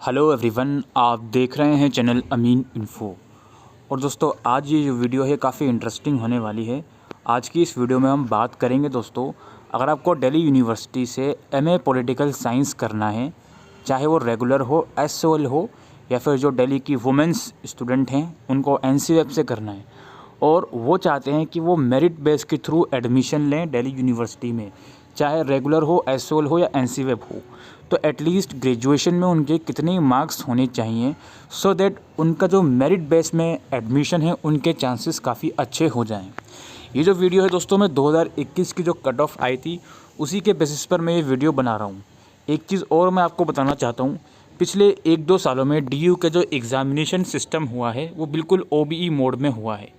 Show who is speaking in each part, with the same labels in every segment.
Speaker 1: Hello everyone, आप देख रहे हैं चैनल अमीन इन्फो। और दोस्तों, आज ये जो वीडियो है काफ़ी इंटरेस्टिंग होने वाली है। आज की इस वीडियो में हम बात करेंगे दोस्तों, अगर आपको दिल्ली यूनिवर्सिटी से एमए पॉलिटिकल साइंस करना है, चाहे वो रेगुलर हो, एसओएल हो, या फिर जो दिल्ली की वुमेंस स्टूडेंट हैं उनको एनसीवेब से करना है और वो चाहते हैं कि वो मेरिट बेस के थ्रू एडमिशन लें दिल्ली यूनिवर्सिटी में, चाहे रेगुलर हो, एसओएल हो या एनसीवेब हो, तो एटलीस्ट ग्रेजुएशन में उनके कितने मार्क्स होने चाहिए सो दैट उनका जो मेरिट बेस में एडमिशन है उनके चांसेस काफ़ी अच्छे हो जाएं। ये जो वीडियो है दोस्तों, मैं 2021 की जो कट ऑफ आई थी उसी के बेसिस पर मैं ये वीडियो बना रहा हूँ। एक चीज़ और मैं आपको बताना चाहता हूँ, पिछले 1-2 सालों में डीयू का जो एग्ज़ामिनेशन सिस्टम हुआ है वो बिल्कुल ओबीई मोड में हुआ है।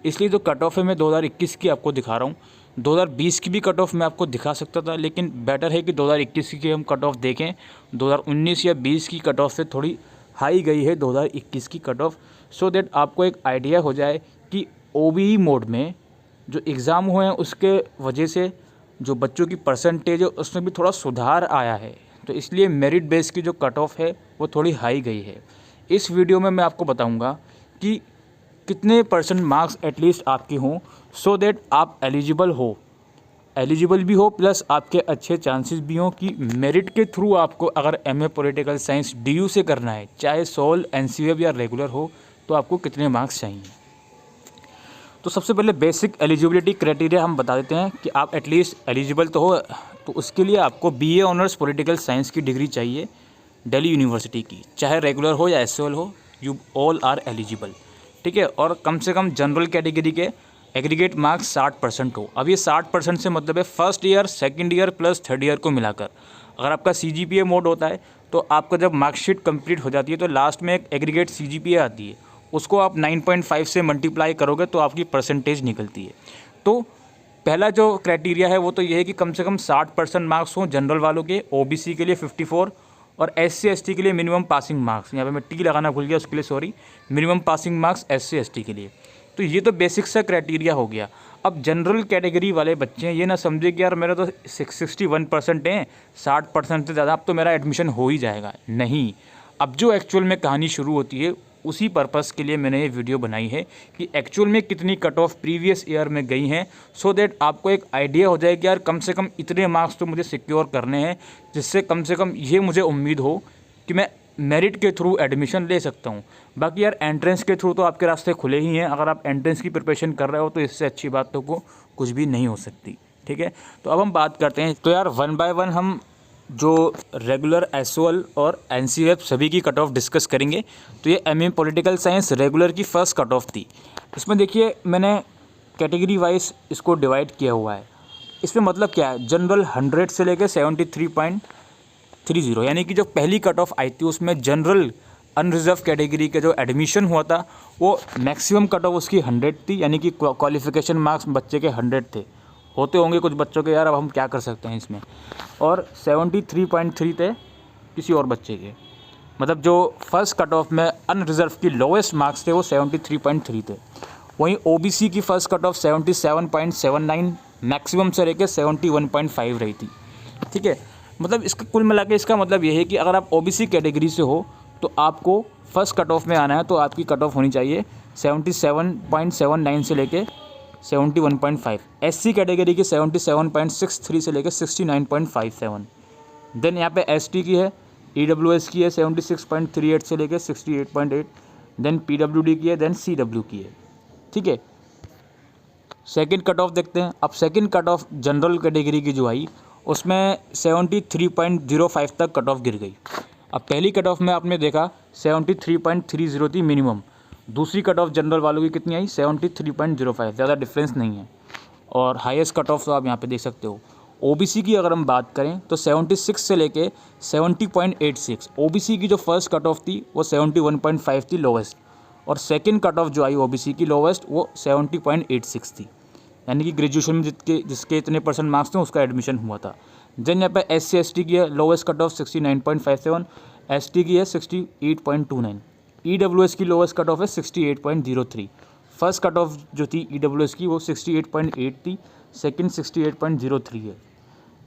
Speaker 1: इसलिए जो कट ऑफ है मैं 2021 की आपको दिखा रहा हूँ। 2020 की भी कट ऑफ मैं आपको दिखा सकता था, लेकिन बेटर है कि 2021 की हम कट ऑफ देखें। 2019 या 20 की कट ऑफ से थोड़ी हाई गई है 2021 की कट ऑफ, सो दैट आपको एक आइडिया हो जाए कि ओबीई मोड में जो एग्ज़ाम हुए हैं उसके वजह से जो बच्चों की परसेंटेज है उसमें भी थोड़ा सुधार आया है। तो इसलिए मेरिट बेस की जो कट ऑफ है वो थोड़ी हाई गई है। इस वीडियो में मैं आपको बताऊंगा कि कितने परसेंट मार्क्स एटलीस्ट आपके हों सो दैट आप एलिजिबल भी हो, प्लस आपके अच्छे चांसेस भी हों कि मेरिट के थ्रू आपको अगर एमए पॉलिटिकल साइंस डीयू से करना है, चाहे सोल, एनसीवेब या रेगुलर हो, तो आपको कितने मार्क्स चाहिए। तो सबसे पहले बेसिक एलिजिबिलिटी क्राइटेरिया हम बता देते हैं कि आप एटलीस्ट एलिजिबल तो हो। तो उसके लिए आपको बीए ऑनर्स पॉलिटिकल साइंस की डिग्री चाहिए दिल्ली यूनिवर्सिटी की, चाहे रेगुलर हो या एसओएल हो, यू ऑल आर एलिजिबल। ठीक है। और कम से कम जनरल कैटेगरी के एग्रीगेट मार्क्स 60% हो। अब ये 60% से मतलब है first year, second year plus third year को मिलाकर। अगर आपका सीजीपीए मोड होता है तो आपका जब मार्कशीट कंप्लीट हो जाती है तो लास्ट में एक एग्रीगेट सीजीपीए आती है, उसको आप 9.5 से मल्टीप्लाई करोगे तो आपकी परसेंटेज निकलती है। तो पहला जो क्राइटेरिया है वो तो ये है कि कम से कम 60% मार्क्स हों जनरल वालों के, ओबीसी के लिए 54 और एससी एसटी के लिए मिनिमम पासिंग मार्क्स, यहाँ पे मैं टी लगाना भूल गया उसके लिए sorry, minimum passing marks SC ST के लिए। तो ये तो बेसिक सा क्राइटेरिया हो गया। अब जनरल कैटेगरी वाले बच्चे हैं, ये ना समझे कि यार मेरा तो 61% है, 60% से ज़्यादा अब तो मेरा एडमिशन हो ही जाएगा। नहीं, अब जो एक्चुअल में कहानी शुरू होती है उसी पर्पस के लिए मैंने ये वीडियो बनाई है कि एक्चुअल में कितनी कट ऑफ प्रीवियस ईयर में गई हैं, सो दैट आपको एक आइडिया हो जाए कि यार कम से कम इतने मार्क्स तो मुझे सिक्योर करने हैं, जिससे कम से कम ये मुझे उम्मीद हो कि मैं मेरिट के थ्रू एडमिशन ले सकता हूँ। बाकी यार एंट्रेंस के थ्रू तो आपके रास्ते खुले ही हैं। अगर आप एंट्रेंस की प्रिपरेशन कर रहे हो तो इससे अच्छी बात तो को कुछ भी नहीं हो सकती। ठीक है। तो अब हम बात करते हैं, तो यार वन बाय वन हम जो रेगुलर एसओएल और एनसीवेब सभी की कट ऑफ डिस्कस करेंगे। तो ये एमए पॉलिटिकल साइंस रेगुलर की फ़र्स्ट कट ऑफ थी। इसमें देखिए मैंने कैटेगरी वाइज इसको डिवाइड किया हुआ है। इसमें मतलब क्या है, जनरल 100 से लेकर 73.30, यानी कि जो पहली कट ऑफ आई थी उसमें जनरल अनरिजर्व कैटेगरी का जो एडमिशन हुआ था वो मैक्सिमम कट ऑफ उसकी 100 थी, यानी कि क्वालिफिकेशन मार्क्स बच्चे के 100 थे। होते होंगे कुछ बच्चों के, यार अब हम क्या कर सकते हैं इसमें। और 73.3 थे किसी और बच्चे के, मतलब जो फर्स्ट कट ऑफ में अनरिजर्व की लोवेस्ट मार्क्स थे वो 73.3 थे। वहीं ओबीसी की फ़र्स्ट कट ऑफ 77.79 मैक्सिमम से लेकर 71.5 रही थी। ठीक है। मतलब इसका कुल मिला के इसका मतलब ये है कि अगर आप ओबीसी कैटेगरी से हो तो आपको फर्स्ट कट ऑफ में आना है तो आपकी कट ऑफ होनी चाहिए 77.79 से लेके 71.5। एससी कैटेगरी की 77.63 से लेकर 69.57। देन यहाँ पे एसटी की है, ईडब्ल्यूएस की है 76.38 से लेकर 68.8। देन पीडब्ल्यूडी की है, देन सीडब्ल्यू की है। ठीक है। सेकंड कट ऑफ देखते हैं। अब second cut off general category की जो आई उसमें 73.05 तक कट ऑफ गिर गई। अब पहली कट ऑफ में आपने देखा 73.30 थी मिनिमम, दूसरी कट ऑफ जनरल वालों की कितनी आई 73.05, ज़्यादा डिफरेंस नहीं है। और हाईएस्ट कट ऑफ तो आप यहाँ पे देख सकते हो। ओबीसी की अगर हम बात करें तो 76 से लेके 70.86। ओबीसी की जो फर्स्ट कट ऑफ थी वो 71.5 थी लोवेस्ट, और सेकंड कट ऑफ जो आई ओबीसी की लोवेस्ट वो 70.86 थी, यानी कि ग्रेजुएशन में जिसके इतने परसेंट मार्क्स थे उसका एडमिशन हुआ था। देन यहाँ पे एससी एसटी की है लोवेस्ट कट ऑफ 69.57, एसटी की है 68.29, ईडब्ल्यूएस की लोवेस्ट कट ऑफ है 68.03। फर्स्ट कट ऑफ जो थी ईडब्ल्यूएस की वो 68.8 थी, सेकंड 68.03 है।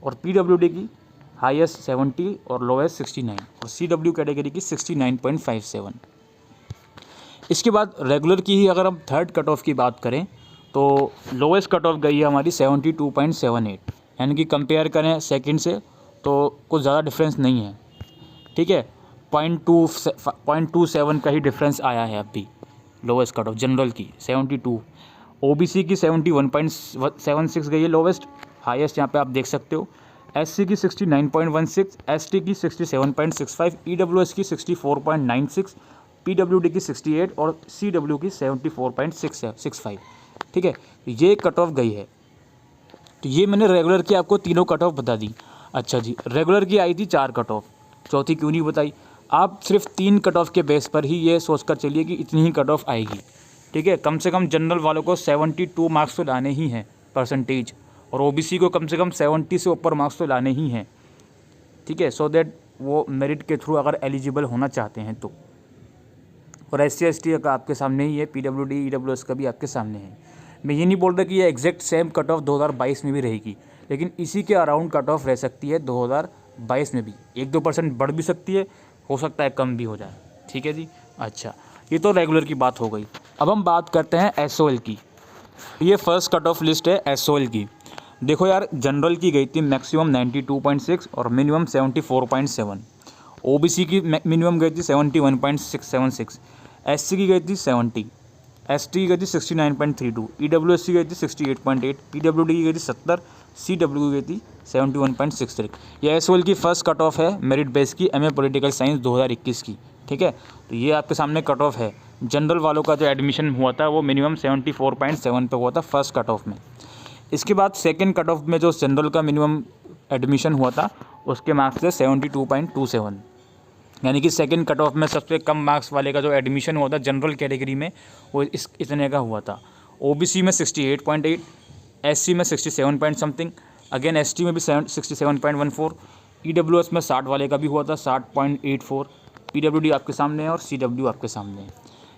Speaker 1: और पीडब्ल्यूडी की हाईएस्ट 70 और लोएस्ट 69, और CW कैटेगरी की 69.57। इसके बाद रेगुलर की ही अगर हम थर्ड कट ऑफ की बात करें तो लोएस्ट कट ऑफ गई है हमारी 72.78, यानी कि कंपेयर करें सेकंड से तो कुछ ज़्यादा डिफरेंस नहीं है, ठीक है। 0.27 का ही डिफरेंस आया है अभी लोएस्ट कट ऑफ जनरल की 72, OBC की 71.76 गई है लोवेस्ट, हाईएस्ट यहाँ पे आप देख सकते हो। SC की 69.16, ST की 67.65, EWS की 64.96, PWD की 68 और CW की 74.65, ठीक है। ये कट ऑफ गई है। तो ये मैंने रेगुलर की आपको तीनों कट ऑफ बता दी। अच्छा जी, रेगुलर की आई थी 4 कट ऑफ, चौथी क्यों नहीं बताई। आप सिर्फ 3 कट ऑफ के बेस पर ही ये सोचकर चलिए कि इतनी ही कट ऑफ आएगी, ठीक है। कम से कम जनरल वालों को 72 मार्क्स तो लाने ही हैं परसेंटेज, और OBC को कम से कम 70 से ऊपर मार्क्स तो लाने ही हैं, ठीक है, सो दैट वो मेरिट के थ्रू अगर एलिजिबल होना चाहते हैं तो। और SC ST का आपके सामने ही है, PWD EWS का भी आपके सामने है। मैं ये नहीं बोल रहा कि ये एग्जैक्ट सेम कट ऑफ 2022 में भी रहेगी, लेकिन इसी के अराउंड कट ऑफ रह सकती है 2022 में भी। 1-2% बढ़ भी सकती है, हो सकता है कम भी हो जाए, ठीक है जी। अच्छा, ये तो रेगुलर की बात हो गई। अब हम बात करते हैं SOL की। ये फर्स्ट कट ऑफ लिस्ट है SOL की। देखो यार, जनरल की गई थी मैक्सिमम 92.6 और मिनिमम 74.7। OBC की मिनिमम गई थी 71.676, SC की गई थी 70, ST की गई थी 69.32, EWS की गई थी 68.8, PWD की गई थी 70, CW की गई थी 71.63। यह SOL की फर्स्ट कट ऑफ है मेरिट बेस की MA पॉलिटिकल साइंस 2021 की, ठीक है। तो ये आपके सामने कट ऑफ है। जनरल वालों का जो एडमिशन हुआ था वो मिनिमम 74.7 पे हुआ था फर्स्ट कट ऑफ में। इसके बाद सेकेंड कट ऑफ में जो जनरल का मिनिमम एडमिशन हुआ था उसके मार्क्स थे 72.27, यानी कि सेकंड कट ऑफ में सबसे कम मार्क्स वाले का जो एडमिशन हुआ था जनरल कैटेगरी में वो इतने का हुआ था। OBC में 68.8, SC में 67 पॉइंट समथिंग, अगेन ST में भी 67.14, EWS में 60 वाले का भी हुआ था 60.84, PWD आपके सामने है और CW आपके सामने है।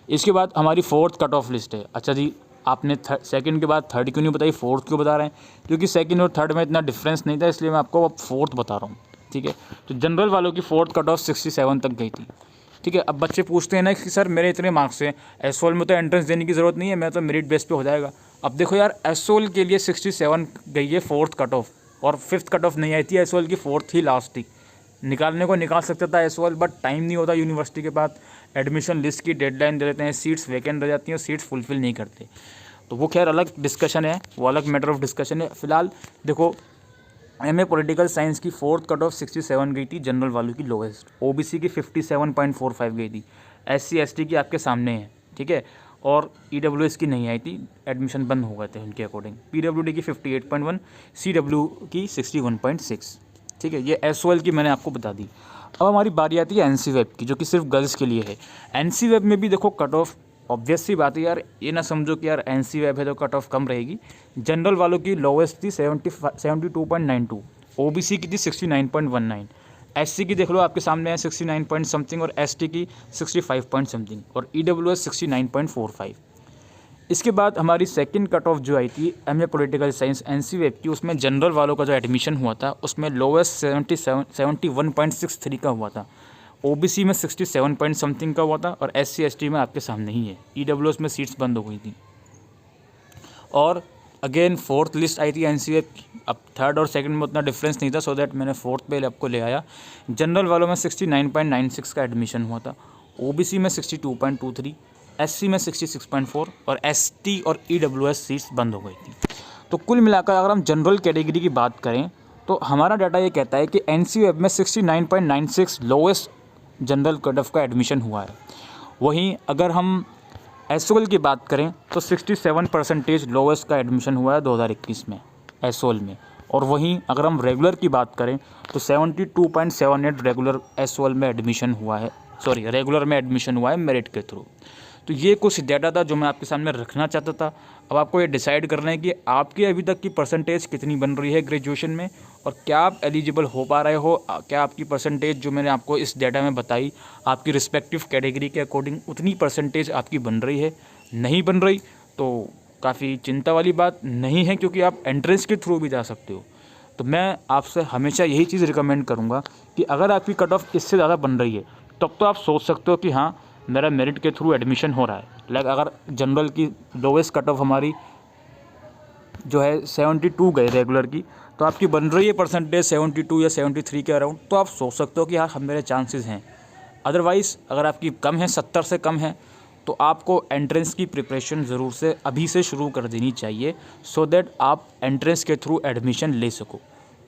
Speaker 1: इसके बाद हमारी फोर्थ कट ऑफ लिस्ट है। अच्छा जी, आपने सेकंड के बाद थर्ड क्यों नहीं बताई, फोर्थ क्यों बता रहे हैं? क्योंकि सेकंड और थर्ड में इतना डिफरेंस नहीं था, इसलिए मैं आपको अब फोर्थ बता रहा हूँ, ठीक है। तो जनरल वालों की फोर्थ कट ऑफ 67 तक गई थी, ठीक है। अब बच्चे पूछते हैं ना कि सर मेरे इतने मार्क्स हैं, SOL में तो एंट्रेंस देने की ज़रूरत नहीं है, मैं तो मेरिट बेस पे हो जाएगा। अब देखो यार, SOL के लिए 67 गई है फोर्थ कट ऑफ, और फिफ्थ कट ऑफ नहीं आई थी SOL की, फोर्थ ही लास्ट थी। निकालने को निकाल सकता था SOL, बट टाइम नहीं होता यूनिवर्सिटी के बाद, एडमिशन लिस्ट की डेडलाइन दे देते हैं, सीट्स वैकेंट रह जाती हैं और सीट्स फुलफिल नहीं करते। तो वो खैर अलग डिस्कशन है, वो अलग मैटर ऑफ डिस्कशन है। फिलहाल देखो, MA पॉलिटिकल साइंस की फोर्थ कट ऑफ 67 गई थी जनरल वालों की लोएस्ट, OBC की 57.45 गई थी, SC ST की आपके सामने है, ठीक है, और EWS की नहीं आई थी, एडमिशन बंद हो गए थे उनके अकॉर्डिंग। PWD की 58.1, CW की 61.6, ठीक है। ये SOL की मैंने आपको बता दी। अब हमारी बारी आती है NCWeb की, जो कि सिर्फ गर्ल्स के लिए है। NCWeb में भी देखो कट ऑफ, ऑब्वियस सी बात है यार, ये ना समझो कि यार NCWeb है तो कट ऑफ कम रहेगी। जनरल वालों की लोवेस्ट थी 72.92, OBC की थी 69.19, SC की देख लो आपके सामने है 69 पॉइंट समथिंग, और ST की 65 पॉइंट समथिंग, और EWS 69.45। इसके बाद हमारी सेकंड कट ऑफ जो आई थी MA पॉलिटिकल साइंस NCWeb की, उसमें जनरल वालों का जो एडमिशन हुआ था उसमें लोवेस्ट 71.63 का हुआ था, OBC में 67 पॉइंट समथिंग का हुआ था, और SC ST में आपके सामने ही है। EWS में सीट्स बंद हो गई थी। और अगेन फोर्थ लिस्ट आई थी NCWeb की। अब थर्ड और सेकंड में उतना डिफरेंस नहीं था, सो दैट मैंने फोर्थ पे आपको ले आया। जनरल वालों में 69.96 का एडमिशन हुआ था, OBC में 62.23, SC में 66.4, और ST और EWS सीट्स बंद हो गई थी। तो कुल मिलाकर अगर हम जनरल कैटेगरी की बात करें तो हमारा डाटा ये कहता है कि NCWeb में 69.96 लोवेस्ट जनरल कट ऑफ का एडमिशन हुआ है। वहीं अगर हम SOL की बात करें तो 67% लोवेस्ट का एडमिशन हुआ है 2021 में SOL में। और वहीं अगर हम रेगुलर की बात करें तो 72.78 रेगुलर SOL में एडमिशन हुआ है, रेगुलर में एडमिशन हुआ है मेरिट के थ्रू। तो ये कुछ डाटा था जो मैं आपके सामने रखना चाहता था। अब आपको ये डिसाइड करना है कि आपकी अभी तक की परसेंटेज कितनी बन रही है ग्रेजुएशन में, और क्या आप एलिजिबल हो पा रहे हो, क्या आपकी परसेंटेज जो मैंने आपको इस डाटा में बताई आपकी रिस्पेक्टिव कैटेगरी के अकॉर्डिंग उतनी परसेंटेज आपकी बन रही है। नहीं बन रही तो काफ़ी चिंता वाली बात नहीं है, क्योंकि आप एंट्रेंस के थ्रू भी जा सकते हो। तो मैं आपसे हमेशा यही चीज़ रिकमेंड करूँगा कि अगर आपकी कट ऑफ इससे ज़्यादा बन रही है तब तो आप सोच सकते हो कि हाँ मेरा मेरिट के थ्रू एडमिशन हो रहा है। लाइक अगर जनरल की लोवेस्ट कट ऑफ हमारी जो है 72 गए रेगुलर की, तो आपकी बन रही है परसेंटेज 72 या 73 के अराउंड, तो आप सोच सकते हो कि हाँ मेरे चांसेस हैं। अदरवाइज़ अगर आपकी कम है, 70 से कम है, तो आपको एंट्रेंस की प्रिपरेशन ज़रूर से अभी से शुरू कर देनी चाहिए सो दैट आप एंट्रेंस के थ्रू एडमिशन ले सको।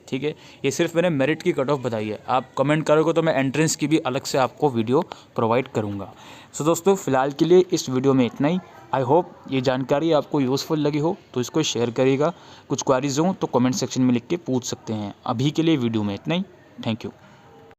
Speaker 1: ठीक है, ये सिर्फ मैंने मेरिट की कट ऑफ बताई है। आप कमेंट करोगे तो मैं एंट्रेंस की भी अलग से आपको वीडियो प्रोवाइड करूँगा। सो दोस्तों फ़िलहाल के लिए इस वीडियो में इतना ही। आई होप ये जानकारी आपको यूज़फुल लगी हो, तो इसको शेयर करिएगा। कुछ क्वारीज हों तो कमेंट सेक्शन में लिख के पूछ सकते हैं। अभी के लिए वीडियो में इतना ही। Thank you.